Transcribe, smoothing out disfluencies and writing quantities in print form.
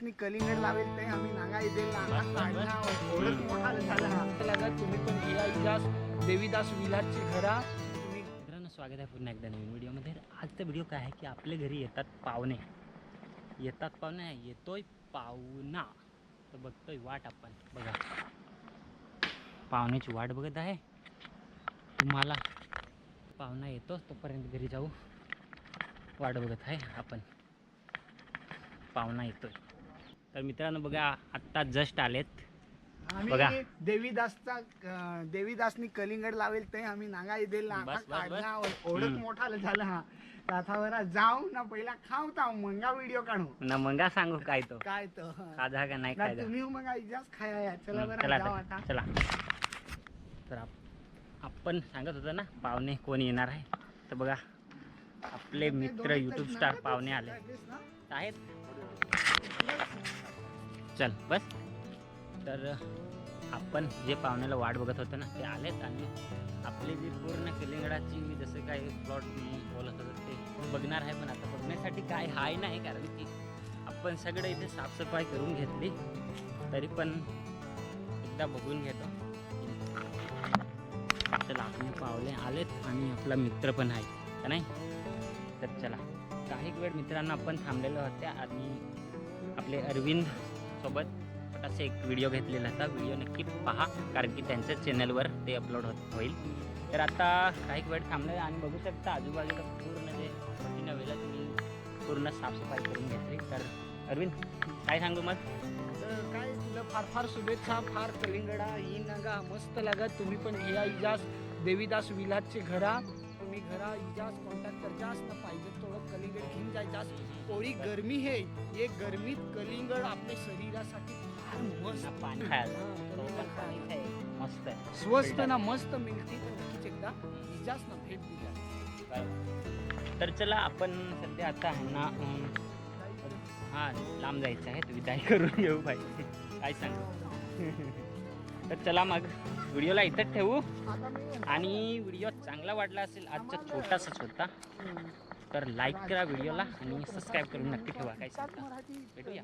देवीदासनी कलिंगड लावेल ते आम्ही नागा येदेल ना ओळख मोठा झाला हा तुम्ही पण या इजास देवीदास विलासची घरा. मित्रांनो स्वागत आहे पुन्हा एकदा नवीन व्हिडिओमध्ये. आजचा व्हिडिओ काय आहे की आपल्या घरी येतात पाहुणे येतोय पाहुणा. तर बघतोय वाट आपण बघा पाहुण्याची वाट बघत आहे. तुम्हाला पाहुणा येतो तोपर्यंत घरी जाऊ वाट बघत आहे आपण. पाहुणा येतोय तर मित्रांनो बघा आत्ता जस्ट आलेत बघा. देवीदासनी कलिंगड लावेल ते आम्ही नागा येदेल ना ओळख मोठा झाला हा. ताथावर जाऊ ना पहिला खावता मंगा व्हिडिओ काढू ना मंगा सांगू काय तो काय तर खाजा का नाही खायचा तुम्ही मग इजाज खाया. चला बरं चला जाऊ आता. चला. तर आपण सांगत होतो ना पाहुणे कोण येणार आहे. तर बघा आपले मित्र यूट्यूब स्टार पाहुणे आले आहेत. चल बस. तर आपण जे पाहुण्याला वाट बघत होतो ना ते आलेत आणि आपली जी पूर्ण कलिंगडाची जसं काही प्लॉट मी बोलत होतो ते बघणार आहे. पण आता बघण्यासाठी काय हाय नाही कारण की आपण सगळं इथे साफसफाई करून घेतली तरी पण एकदा बघून घेतो. चला आपण पाहुणे आलेत आणि आपला मित्र पण आहे का नाही. तर चला काही वेळ मित्रांना आपण थांबलेलो होत्या आणि आपले अरविंद सोबत असे एक व्हिडिओ घेतलेला होता. व्हिडिओ नक्की पहा कारण की त्यांच्या चॅनलवर ते अपलोड होईल. तर आता काही वेळ थांबले आणि बघू शकता आजूबाजूला पूर्ण जे पट्टीनं वेळेला तुम्ही पूर्ण साफसफाई करून घेतली. तर अरविंद काय सांगू मग. काय तुला फार फार शुभेच्छा. फार कलिंगडा ही नगा मस्त लागत. तुम्ही पण या इजास देवीदास विलासचे घरा. तुम्ही घरा इजास कॉन्टॅक्ट करजास ना पाहिजे थोडं कलिंगड घेऊन जायचास. थोडी गरमी है ये गरमीत कलिंगड आपल्या शरीरासाठी फार मस्त पाणी खायला मस्त आहे स्वस्त ना मस्त मिळते. तर नक्कीच एकदा इजास ना भेट दिला. तर चला आपण सध्या आता ह्यांना हां लांब जायचं आहे. तर विदाई करून घेऊ पाहिजे काय सांगू. तर चला मग व्हिडिओला इथंच ठेवू आणि व्हिडिओ चांगला वाटला असेल आजचा छोटासाच होता तर लाईक करा व्हिडिओला आणि सबस्क्राईब करून नक्की ठेवा. काय सांगता भेटूया.